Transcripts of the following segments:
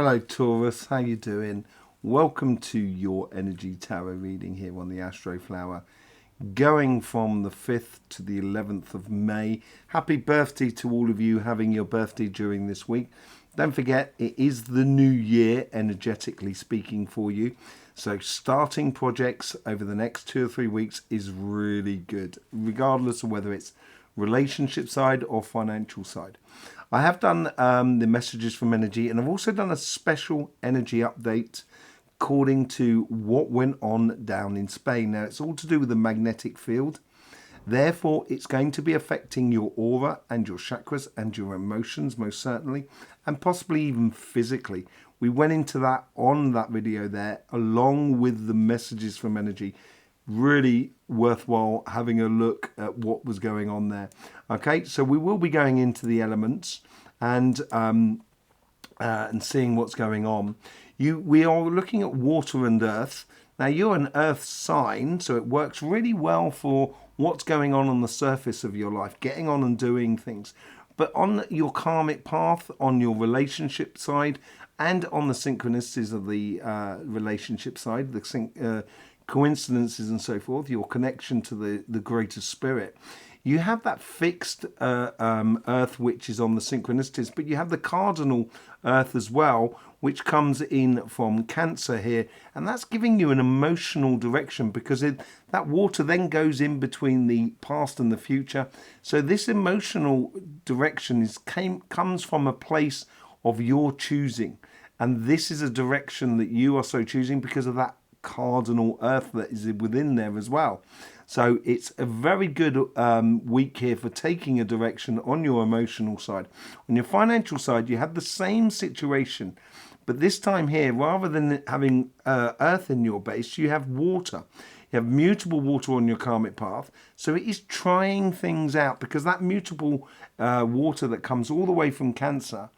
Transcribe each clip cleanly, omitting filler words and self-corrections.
Hello Taurus, how you doing? Welcome to your energy tarot reading here on the Astroflower. Going from the 5th to the 11th of May. Happy birthday to all of you having your birthday during this week. Don't forget, it is the new year, energetically speaking, for you. So starting projects over the next 2 or 3 weeks is really good, regardless of whether it's relationship side or financial side. I have done the messages from energy, and I've also done a special energy update according to what went on down in Spain. Now, it's all to do with the magnetic field. Therefore, it's going to be affecting your aura and your chakras and your emotions, most certainly, and possibly even physically. We went into that on that video there, along with the messages from energy. Really worthwhile having a look at what was going on there. Okay, so we will be going into the elements and seeing what's going on. We are looking at water and earth. Now, you're an earth sign, so it works really well for what's going on the surface of your life, getting on and doing things. But on your karmic path, on your relationship side, and on the synchronicities of the relationship side, the coincidences and so forth, your connection to the greater spirit, you have that fixed earth, which is on the synchronicities, but you have the cardinal earth as well, which comes in from Cancer here, and that's giving you an emotional direction, because that water then goes in between the past and the future. So this emotional direction comes from a place of your choosing, and this is a direction that you are so choosing because of that cardinal earth that is within there as well. So it's a very good week here for taking a direction on your emotional side. On your financial side, you have the same situation, but this time here, rather than having earth in your base, you have water. You have mutable water on your karmic path. So it is trying things out, because that mutable water that comes all the way from Cancer,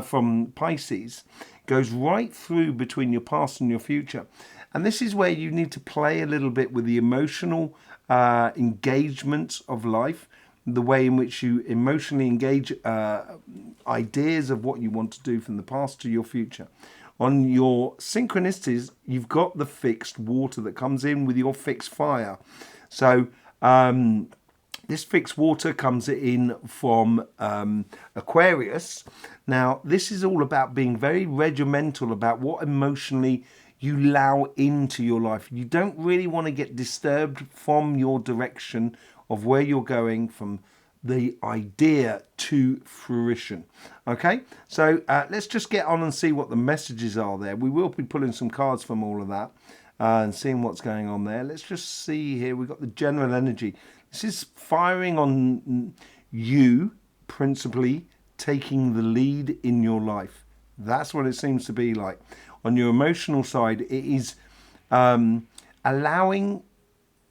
from Pisces, goes right through between your past and your future. And this is where you need to play a little bit with the emotional engagement of life, the way in which you emotionally engage ideas of what you want to do from the past to your future. On your synchronicities, you've got the fixed water that comes in with your fixed fire. So this fixed water comes in from Aquarius. Now, this is all about being very regimental about what emotionally you allow into your life. You don't really want to get disturbed from your direction of where you're going from the idea to fruition. Okay, so let's just get on and see what the messages are there. We will be pulling some cards from all of that and seeing what's going on there. Let's just see here. We've got the general energy. This is firing on you, principally taking the lead in your life. That's what it seems to be like. On your emotional side, it is allowing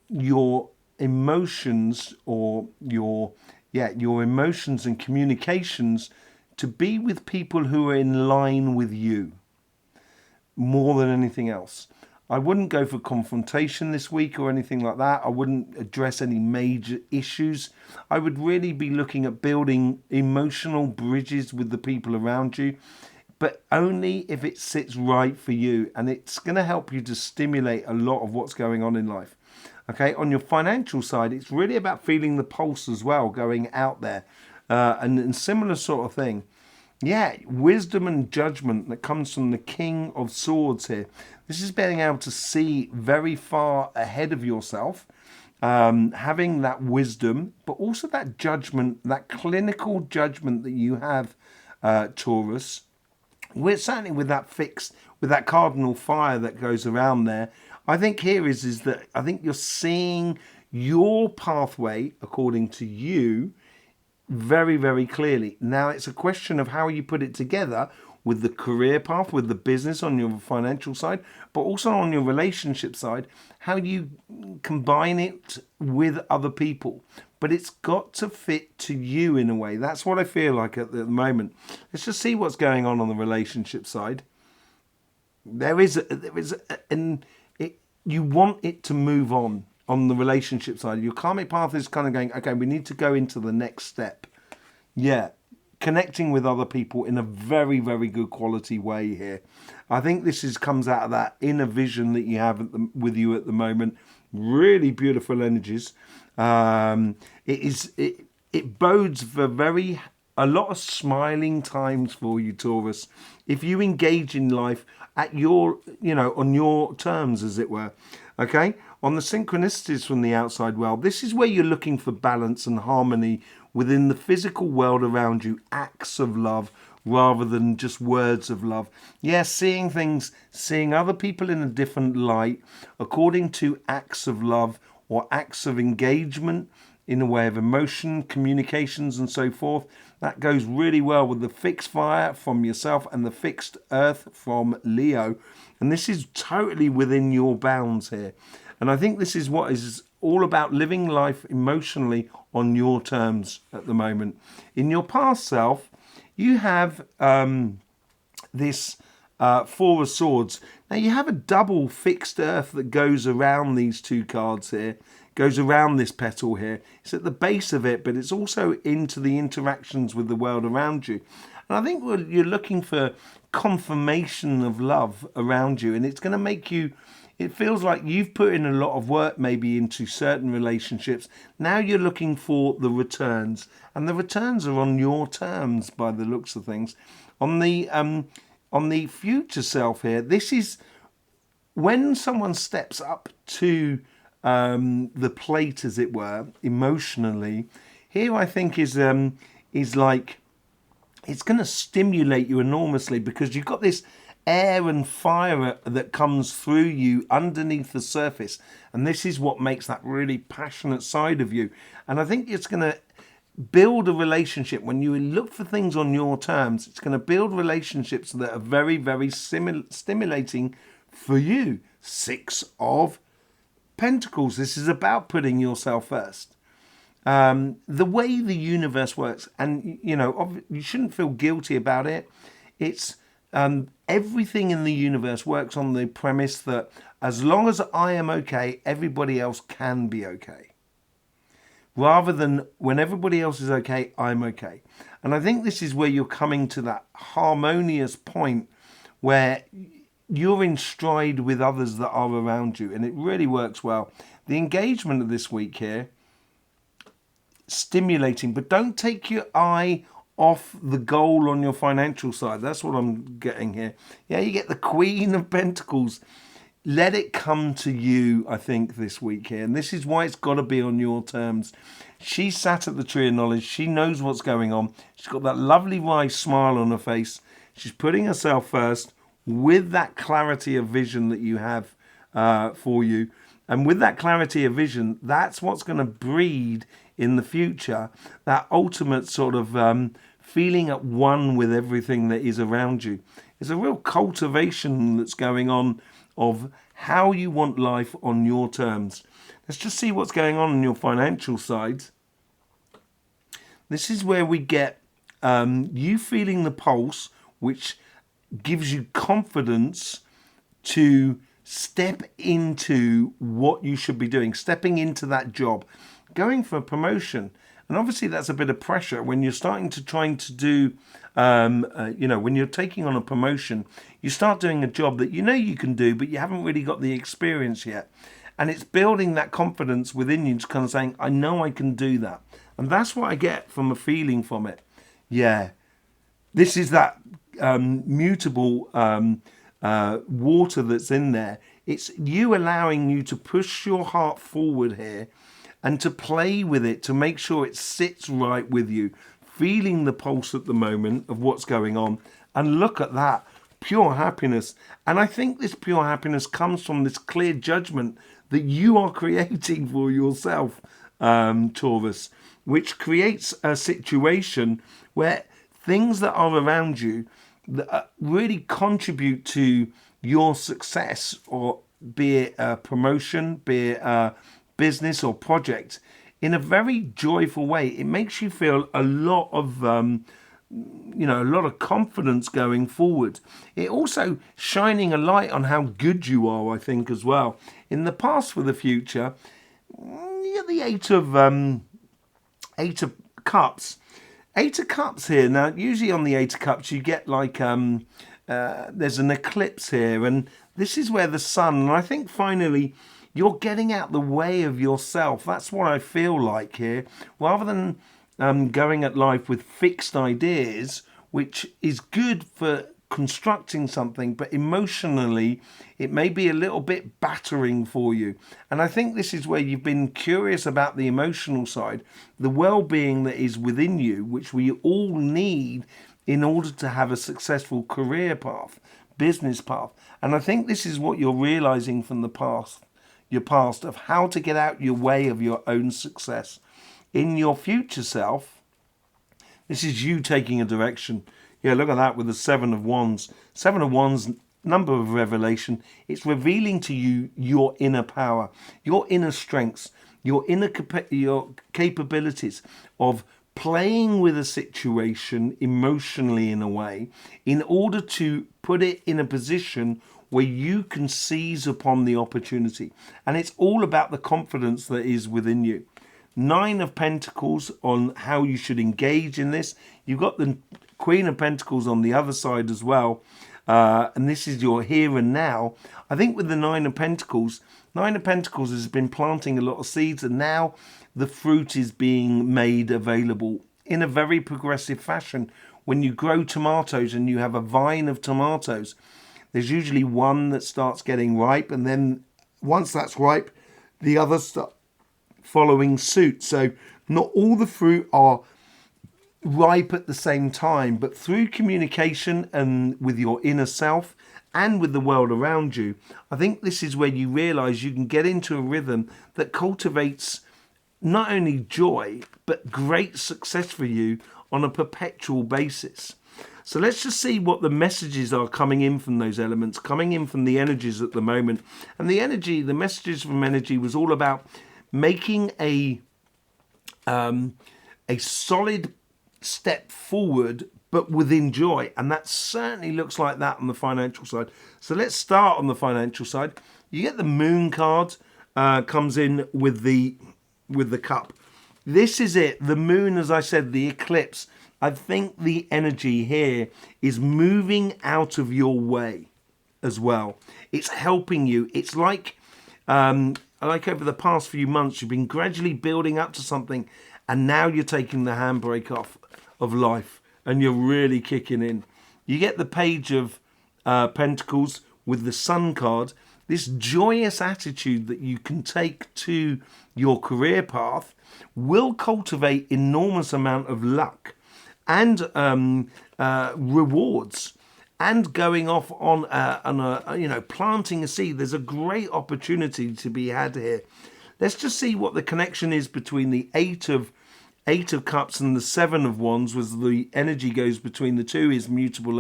your emotions, or your emotions and communications, to be with people who are in line with you more than anything else. I wouldn't go for confrontation this week or anything like that. I wouldn't address any major issues. I would really be looking at building emotional bridges with the people around you, but only if it sits right for you, and it's going to help you to stimulate a lot of what's going on in life. Okay, on your financial side, it's really about feeling the pulse as well, going out there, and similar sort of thing. Yeah, wisdom and judgment that comes from the King of Swords here. This is being able to see very far ahead of yourself, having that wisdom, but also that judgment, that clinical judgment that you have, Taurus. We're certainly with that cardinal fire that goes around there. I think here is that I think you're seeing your pathway according to you very, very clearly. Now it's a question of how you put it together with the career path, with the business on your financial side, but also on your relationship side, how you combine it with other people. But it's got to fit to you in a way. That's what I feel like at the moment. Let's just see what's going on the relationship side. You want it to move on the relationship side. Your karmic path is kind of going, okay, we need to go into the next step. Yeah, connecting with other people in a very, very good quality way here. I think this comes out of that inner vision that you have with you at the moment. Really beautiful energies. It bodes for a lot of smiling times for you, Taurus, if you engage in life at your, on your terms, as it were. Okay? On the synchronicities from the outside world, this is where you're looking for balance and harmony within the physical world around you, acts of love rather than just words of love. Yeah, seeing other people in a different light according to acts of love or acts of engagement in a way of emotion, communications and so forth. That goes really well with the fixed fire from yourself and the fixed earth from Leo. And this is totally within your bounds here. And I think this is what is all about, living life emotionally on your terms at the moment. In your past self, you have this Four of Swords. Now you have a double fixed earth that goes around these two cards here, goes around this petal here. It's at the base of it, but it's also into the interactions with the world around you. And I think you're looking for confirmation of love around you, and it's going to make you, it feels like you've put in a lot of work maybe into certain relationships. Now you're looking for the returns, and the returns are on your terms by the looks of things. On the future self here, this is when someone steps up to the plate, as it were, emotionally. Here I think is like, it's going to stimulate you enormously, because you've got this air and fire that comes through you underneath the surface, and this is what makes that really passionate side of you. And I think it's going to build a relationship. When you look for things on your terms, it's going to build relationships that are very, very stimulating for you. Six of Pentacles. This is about putting yourself first. The way the universe works, and you shouldn't feel guilty about it. It's everything in the universe works on the premise that as long as I am okay, everybody else can be okay, rather than when everybody else is okay, I'm okay. And I think this is where you're coming to that harmonious point where you're in stride with others that are around you, and it really works well. The engagement of this week here, stimulating, but don't take your eye off the goal on your financial side. That's what I'm getting here. Yeah, you get the Queen of Pentacles. Let it come to you, I think, this week here. And this is why it's got to be on your terms. She sat at the tree of knowledge. She knows what's going on. She's got that lovely wise smile on her face. She's putting herself first with that clarity of vision that you have for you. And with that clarity of vision, that's what's going to breed in the future that ultimate sort of feeling at one with everything that is around you. It's a real cultivation that's going on of how you want life on your terms. Let's just see what's going on your financial side. This is where we get you feeling the pulse, which gives you confidence to step into what you should be doing, stepping into that job, going for a promotion. And obviously that's a bit of pressure when you're starting to trying to do, when you're taking on a promotion, you start doing a job that you can do, but you haven't really got the experience yet. And it's building that confidence within you, just kind of saying, I know I can do that. And that's what I get from a feeling from it. Yeah, this is that mutable water that's in there. It's you allowing you to push your heart forward here and to play with it, to make sure it sits right with you, feeling the pulse at the moment of what's going on. And look at that, pure happiness. And I think this pure happiness comes from this clear judgment that you are creating for yourself, Taurus, which creates a situation where things that are around you that really contribute to your success, or be it a promotion, be it a business or project, in a very joyful way. It makes you feel a lot of a lot of confidence going forward. It also shining a light on how good you are, I think, as well. In the past, for the future, the Eight of Cups. Eight of Cups here. Now, usually on the Eight of Cups, you get like, there's an eclipse here, and this is where the sun, and I think finally you're getting out the way of yourself. That's what I feel like here. Rather than going at life with fixed ideas, which is good for constructing something, but emotionally it may be a little bit battering for you. And I think this is where you've been curious about the emotional side, the well-being that is within you, which we all need in order to have a successful career path, business path. And I think this is what you're realizing from the past, your past, of how to get out your way of your own success. In your future self, this is you taking a direction. Yeah, look at that with the Seven of Wands. Seven of Wands, number of revelation. It's revealing to you your inner power, your inner strengths, your capabilities of playing with a situation emotionally in a way in order to put it in a position where you can seize upon the opportunity. And it's all about the confidence that is within you. Nine of Pentacles on how you should engage in this. You've got the Queen of Pentacles on the other side as well. And this is your here and now. I think with the Nine of Pentacles has been planting a lot of seeds, and now the fruit is being made available in a very progressive fashion. When you grow tomatoes and you have a vine of tomatoes, there's usually one that starts getting ripe, and then once that's ripe, the others start following suit. So not all the fruit are ripe at the same time, but through communication and with your inner self and with the world around you, I think this is where you realize you can get into a rhythm that cultivates not only joy, but great success for you on a perpetual basis. So let's just see what the messages are coming in from those elements, coming in from the energies at the moment. And the energy, the messages from energy was all about making a solid step forward, but within joy. And that certainly looks like that on the financial side. So let's start on the financial side. You get the Moon card, comes in with the cup. This is it. The moon, as I said, the eclipse. I think the energy here is moving out of your way as well. It's helping you. It's like over the past few months, you've been gradually building up to something, and now you're taking the handbrake off of life and you're really kicking in. You get the Page of Pentacles with the Sun card. This joyous attitude that you can take to your career path will cultivate enormous amount of luck and rewards, and going off on planting a seed. There's a great opportunity to be had here. Let's just see what the connection is between the Eight of Cups and the Seven of Wands. Was the energy goes between the two is mutable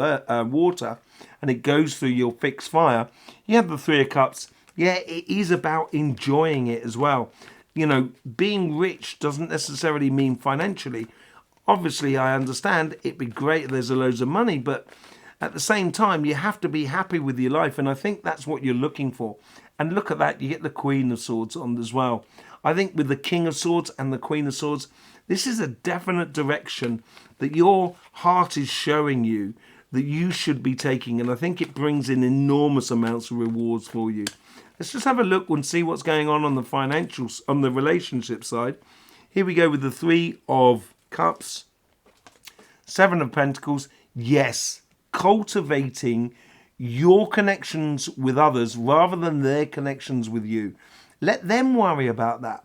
water, and it goes through your fixed fire. You have the Three of Cups. Yeah, it is about enjoying it as well. You know, being rich doesn't necessarily mean financially. Obviously, I understand it'd be great if there's loads of money, but at the same time, you have to be happy with your life, and I think that's what you're looking for. And look at that, you get the Queen of Swords on as well. I think with the King of Swords and the Queen of Swords, this is a definite direction that your heart is showing you that you should be taking, and I think it brings in enormous amounts of rewards for you. Let's just have a look and see what's going on the financials, on the relationship side. Here we go with the Three of Cups, Seven of Pentacles. Yes, cultivating your connections with others rather than their connections with you. Let them worry about that.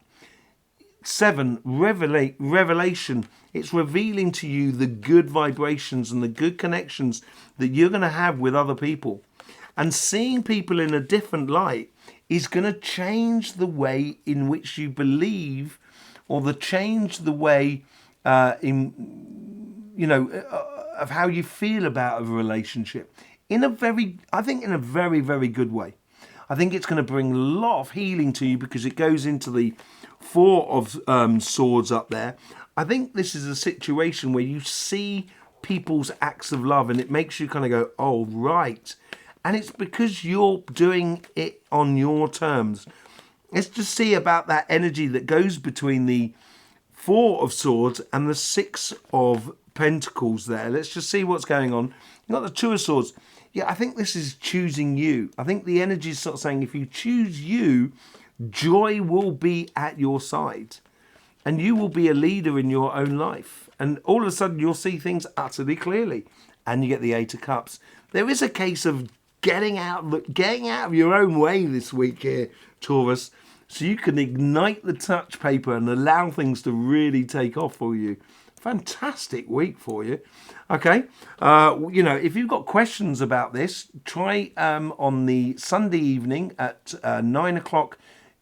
Seven, revelation. It's revealing to you the good vibrations and the good connections that you're going to have with other people. And seeing people in a different light is going to change the way in which you believe, or change the way of how you feel about a relationship in a very, very good way. I think it's going to bring a lot of healing to you because it goes into the Four of Swords up there. I think this is a situation where you see people's acts of love and it makes you kind of go, oh, right. And it's because you're doing it on your terms. Let's just see about that energy that goes between the Four of Swords and the Six of Pentacles there. Let's just see what's going on. You've got the Two of Swords. Yeah, I think this is choosing you. I think the energy is sort of saying if you choose you, joy will be at your side. And you will be a leader in your own life. And all of a sudden you'll see things utterly clearly. And you get the Eight of Cups. There is a case of getting out of your own way this week here, Taurus, so you can ignite the touch paper and allow things to really take off for you. Fantastic week for you. Okay, you know, if you've got questions about this, try on the Sunday evening at 9 o'clock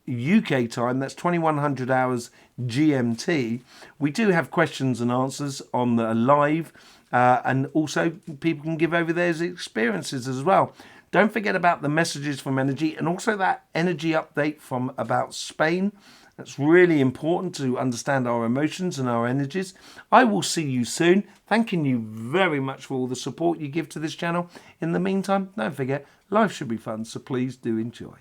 UK time. That's 2100 hours GMT. We do have questions and answers on the live, and also people can give over their experiences as well. Don't forget about the messages from energy and also that energy update from about Spain. That's really important to understand our emotions and our energies. I will see you soon. Thanking you very much for all the support you give to this channel. In the meantime, don't forget, life should be fun, so please do enjoy.